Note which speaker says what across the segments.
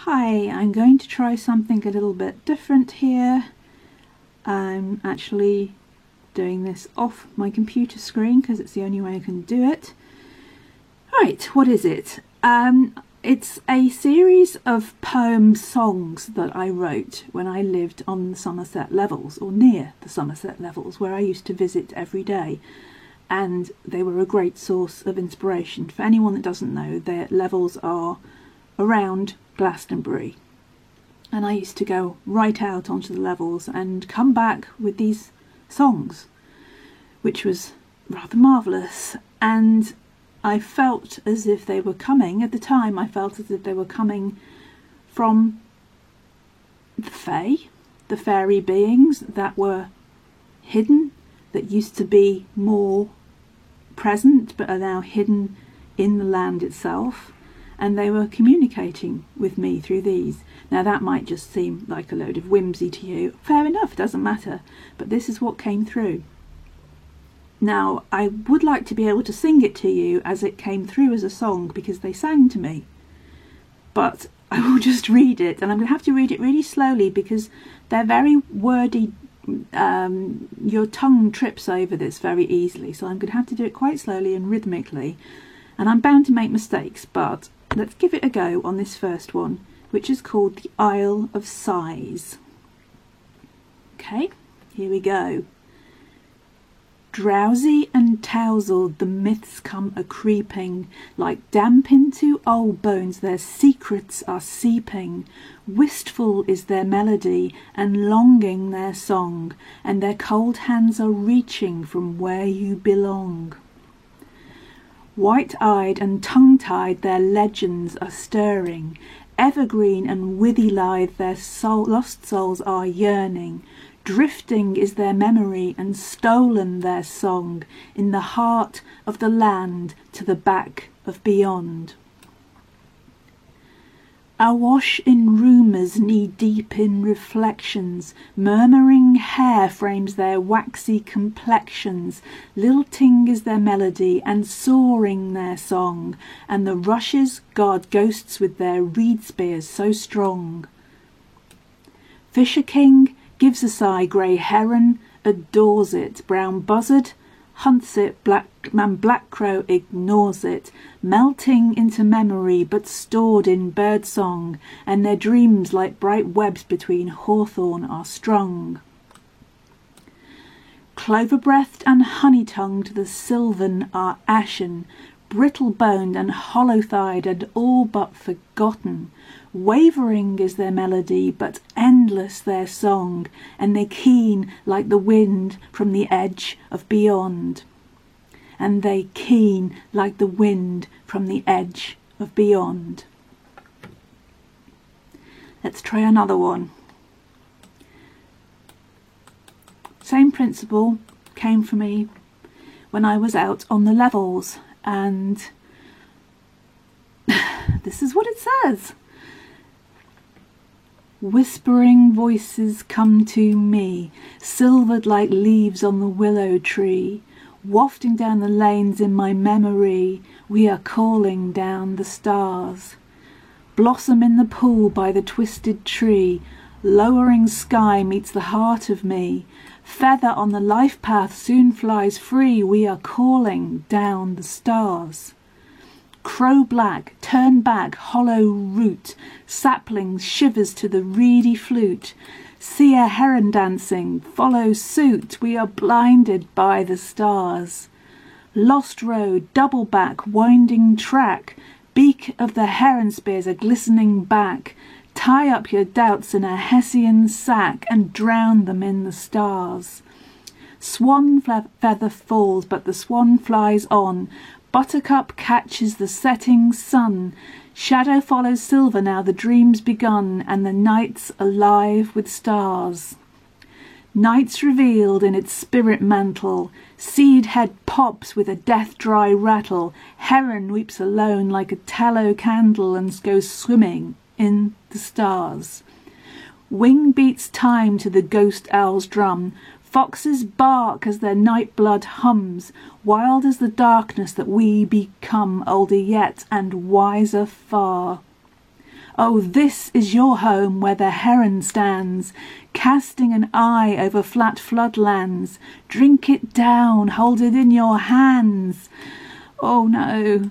Speaker 1: Hi, I'm going to try something a little bit different here. I'm actually doing this off my computer screen because it's the only way I can do it. Right, what is it? It's a series of poem songs that I wrote when I lived on the Somerset Levels, or near the Somerset Levels, where I used to visit every day. And they were a great source of inspiration. For anyone that doesn't know, their levels are around Glastonbury. And I used to go right out onto the levels and come back with these songs, which was rather marvellous. And I felt as if they were coming, at the time I felt as if they were coming from the Fae, the fairy beings that were hidden, that used to be more present but are now hidden in the land itself, and they were communicating with me through these. Now that might just seem like a load of whimsy to you. Fair enough, it doesn't matter, but this is what came through. Now I would like to be able to sing it to you as it came through as a song, because they sang to me, but I will just read it, and I'm going to have to read it really slowly because they're very wordy. Your tongue trips over this very easily, so I'm going to have to do it quite slowly and rhythmically, and I'm bound to make mistakes, but let's give it a go on this first one, which is called The Isle of Sighs. Okay, here we go. Drowsy and towzled the myths come a-creeping, like damp into old bones their secrets are seeping. Wistful is their melody, and longing their song, and their cold hands are reaching from where you belong. White-eyed and tongue-tied their legends are stirring, evergreen and withy-lithe their lost souls are yearning. Drifting is their memory, and stolen their song, in the heart of the land to the back of beyond. Awash in rumours, knee-deep in reflections, murmuring hair frames their waxy complexions, lilting is their melody, and soaring their song, and the rushes guard ghosts with their reed spears so strong. Fisher King gives a sigh, grey heron adores it, brown buzzard hunts it, black crow ignores it, melting into memory but stored in bird song, and their dreams like bright webs between hawthorn are strung. Clover-breathed and honey-tongued the sylvan are ashen, brittle-boned and hollow-thighed and all but forgotten. Wavering is their melody, but endless their song, and they keen like the wind from the edge of beyond. And they keen like the wind from the edge of beyond. Let's try another one. Same principle came for me when I was out on the levels, and this is what it says. Whispering voices come to me, silvered like leaves on the willow tree, wafting down the lanes in my memory. We are calling down the stars. Blossom in the pool by the twisted tree, lowering sky meets the heart of me. Feather on the life path soon flies free. We are calling down the stars. Crow black, turn back, hollow root, sapling shivers to the reedy flute. See a heron dancing, follow suit, we are blinded by the stars. Lost road, double back, winding track, beak of the heron spears a glistening back. Tie up your doubts in a Hessian sack and drown them in the stars. Swan feather falls, but the swan flies on. Buttercup catches the setting sun. Shadow follows silver, now the dream's begun, and the night's alive with stars. Night's revealed in its spirit mantle. Seed head pops with a death-dry rattle. Heron weeps alone like a tallow candle and goes swimming in the stars. Wing beats time to the ghost owl's drum. Foxes bark as their night blood hums, wild as the darkness that we become, older yet and wiser far. Oh, this is your home where the heron stands, casting an eye over flat floodlands. Drink it down, hold it in your hands. Oh no.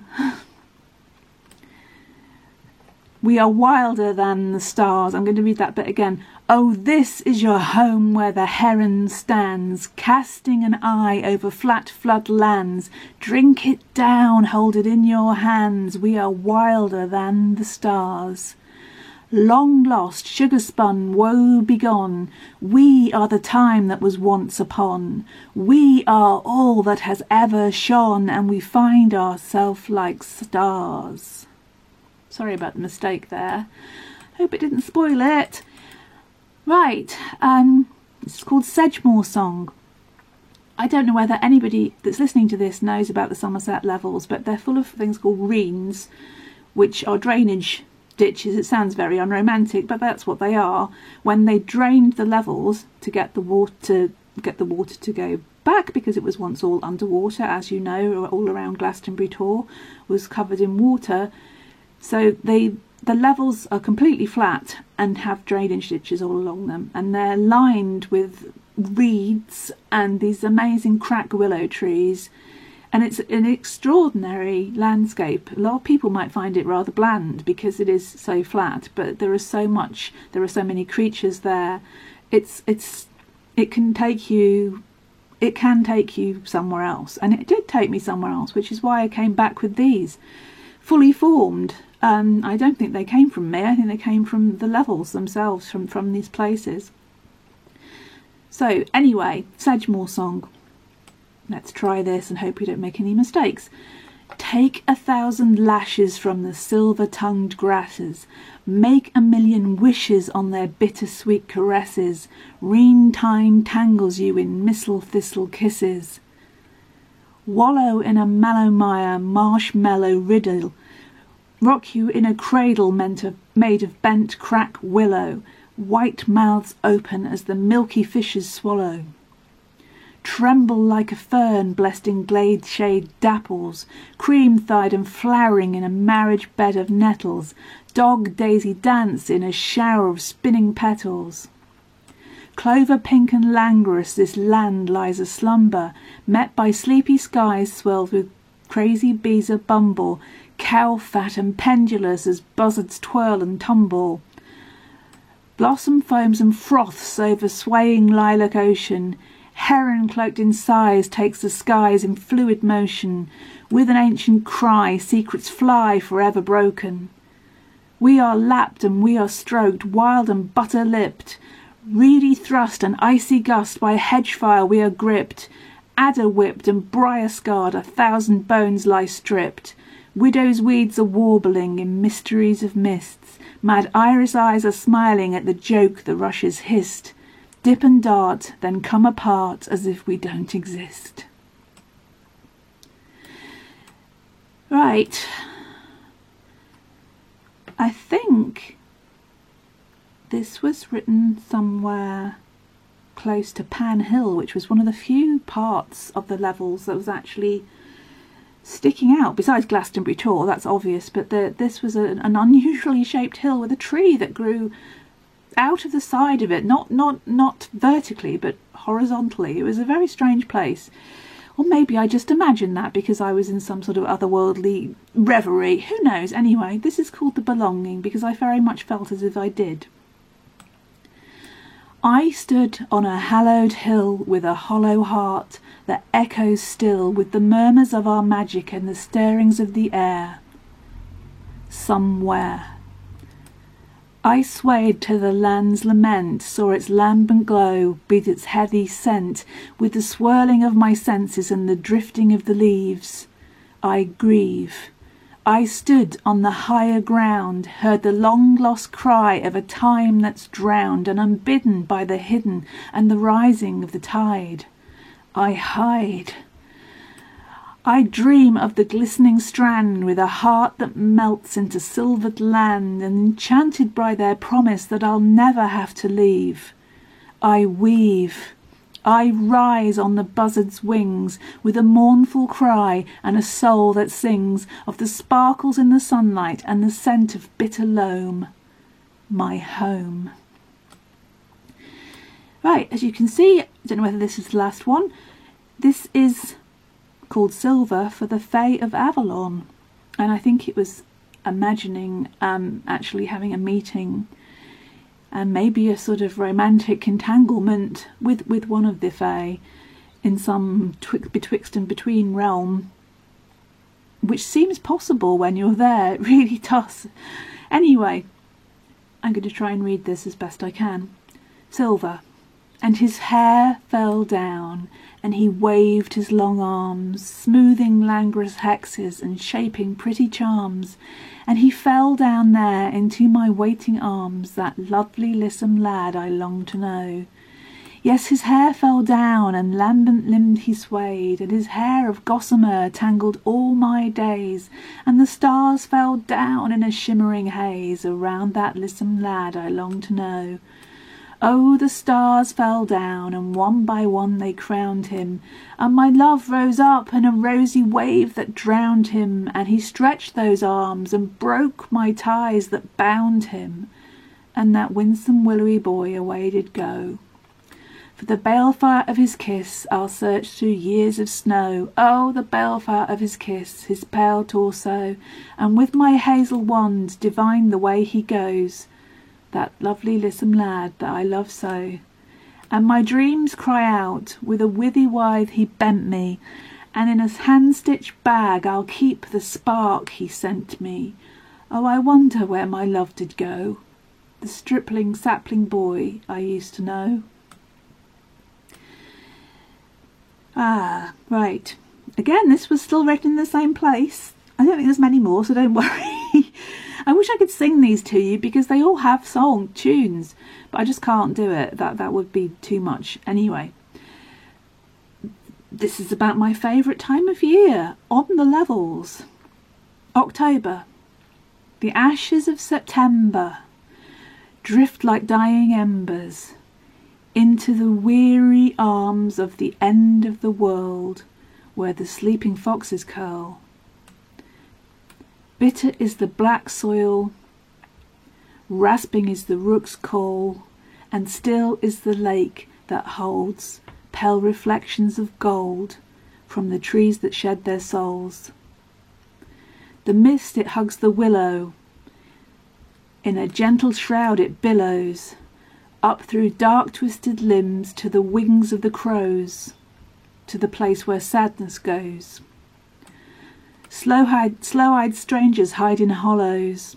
Speaker 1: We are wilder than the stars. I'm going to read that bit again. Oh, this is your home where the heron stands, casting an eye over flat floodlands. Drink it down, hold it in your hands. We are wilder than the stars. Long lost, sugar spun, woe begone. We are the time that was once upon. We are all that has ever shone, and we find ourselves like stars. Sorry about the mistake there. Hope it didn't spoil it. Right, it's called Sedgemoor Song. I don't know whether anybody that's listening to this knows about the Somerset levels, but they're full of things called reens, which are drainage ditches. It sounds very unromantic, but that's what they are. When they drained the levels to get the water to go back, because it was once all underwater, as you know, all around Glastonbury Tor was covered in water. So the levels are completely flat and have drainage ditches all along them, and they're lined with reeds and these amazing crack willow trees, and it's an extraordinary landscape. A lot of people might find it rather bland because it is so flat, but there are so many creatures there. It can take you somewhere else, and it did take me somewhere else, which is why I came back with these fully formed. I don't think they came from me. I think they came from the levels themselves, from these places. So anyway, Sedgemoor Song. Let's try this and hope we don't make any mistakes. Take 1,000 lashes from the silver-tongued grasses. Make 1,000,000 wishes on their bittersweet caresses. Reen time tangles you in missel-thistle kisses. Wallow in a mallow-mire marshmallow riddle. Rock you in a cradle made of bent crack willow, white mouths open as the milky fishes swallow. Tremble like a fern blessed in glade shade dapples, cream-thighed and flowering in a marriage bed of nettles, dog daisy dance in a shower of spinning petals. Clover pink and languorous this land lies aslumber, met by sleepy skies swelled with crazy bees a bumble, cow fat and pendulous as buzzards twirl and tumble. Blossom foams and froths over swaying lilac ocean, heron cloaked in sighs takes the skies in fluid motion, with an ancient cry secrets fly forever broken. We are lapped and we are stroked, wild and butter-lipped, reedy thrust and icy gust by hedge fire we are gripped, adder whipped and briar scarred 1,000 bones lie stripped. Widow's weeds are warbling in mysteries of mists, mad iris eyes are smiling at the joke the rushes hissed. Dip and dart, then come apart as if we don't exist. Right. I think this was written somewhere close to Pan Hill, which was one of the few parts of the levels that was actually sticking out, besides Glastonbury Tor, that's obvious, but this was an unusually shaped hill with a tree that grew out of the side of it, not vertically but horizontally. It was a very strange place. Or maybe I just imagined that because I was in some sort of otherworldly reverie. Who knows? Anyway, this is called The Belonging because I very much felt as if I did. I stood on a hallowed hill with a hollow heart that echoes still with the murmurs of our magic and the stirrings of the air. Somewhere. I swayed to the land's lament, saw its lambent glow, beat its heavy scent, with the swirling of my senses and the drifting of the leaves. I grieve. I stood on the higher ground, heard the long-lost cry of a time that's drowned and unbidden by the hidden and the rising of the tide. I hide. I dream of the glistening strand with a heart that melts into silvered land and enchanted by their promise that I'll never have to leave. I weave. I rise on the buzzard's wings with a mournful cry and a soul that sings of the sparkles in the sunlight and the scent of bitter loam. My home. Right, as you can see, I don't know whether this is the last one. This is called Silver for the Fae of Avalon. And I think it was imagining actually having a meeting and maybe a sort of romantic entanglement with one of the Fae in some betwixt and between realm, which seems possible when you're there. It really does. Anyway, I'm going to try and read this as best I can. Silver. And his hair fell down, and he waved his long arms, smoothing languorous hexes and shaping pretty charms, and he fell down there into my waiting arms, that lovely lissom lad I longed to know. Yes, his hair fell down, and lambent-limbed he swayed, and his hair of gossamer tangled all my days, and the stars fell down in a shimmering haze around that lissom lad I longed to know. Oh, the stars fell down, and one by one they crowned him, and my love rose up in a rosy wave that drowned him, and he stretched those arms and broke my ties that bound him, and that winsome willowy boy away did go. For the balefire of his kiss I'll search through years of snow. Oh, the balefire of his kiss, his pale torso, and with my hazel wand divine the way he goes, that lovely lissom lad that I love so. And my dreams cry out, with a withy withe he bent me, and in a hand-stitched bag I'll keep the spark he sent me. Oh, I wonder where my love did go, the stripling sapling boy I used to know. Ah, right. Again, this was still written in the same place. I don't think there's many more, so don't worry. I wish I could sing these to you because they all have song tunes, but I just can't do it. That would be too much. Anyway, this is about my favourite time of year, on the levels. October. The ashes of September drift like dying embers into the weary arms of the end of the world, where the sleeping foxes curl. Bitter is the black soil, rasping is the rook's call, and still is the lake that holds pale reflections of gold from the trees that shed their souls. The mist it hugs the willow, in a gentle shroud it billows, up through dark twisted limbs to the wings of the crows, to the place where sadness goes. Slow-eyed strangers hide in hollows,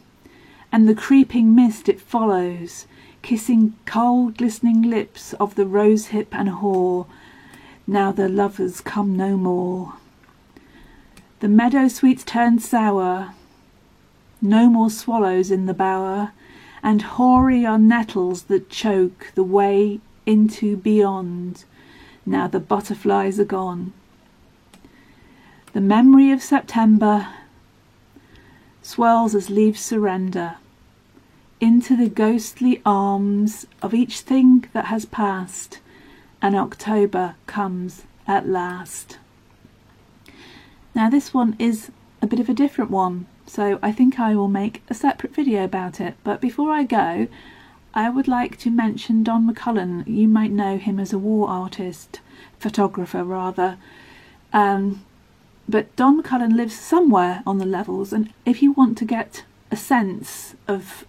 Speaker 1: and the creeping mist it follows, kissing cold glistening lips of the rosehip and whore, now the lovers come no more. The meadow sweets turn sour, no more swallows in the bower, and hoary are nettles that choke the way into beyond, now the butterflies are gone. The memory of September swirls as leaves surrender into the ghostly arms of each thing that has passed, and October comes at last. Now this one is a bit of a different one, so I think I will make a separate video about it. But before I go, I would like to mention Don McCullin. You might know him as a war artist, photographer rather. But Don McCullin lives somewhere on the levels, and if you want to get a sense of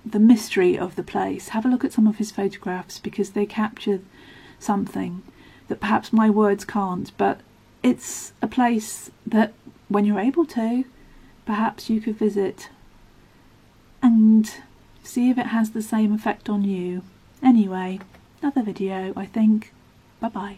Speaker 1: the mystery of the place, have a look at some of his photographs, because they capture something that perhaps my words can't. But it's a place that, when you're able to, perhaps you could visit and see if it has the same effect on you. Anyway, another video, I think. Bye bye.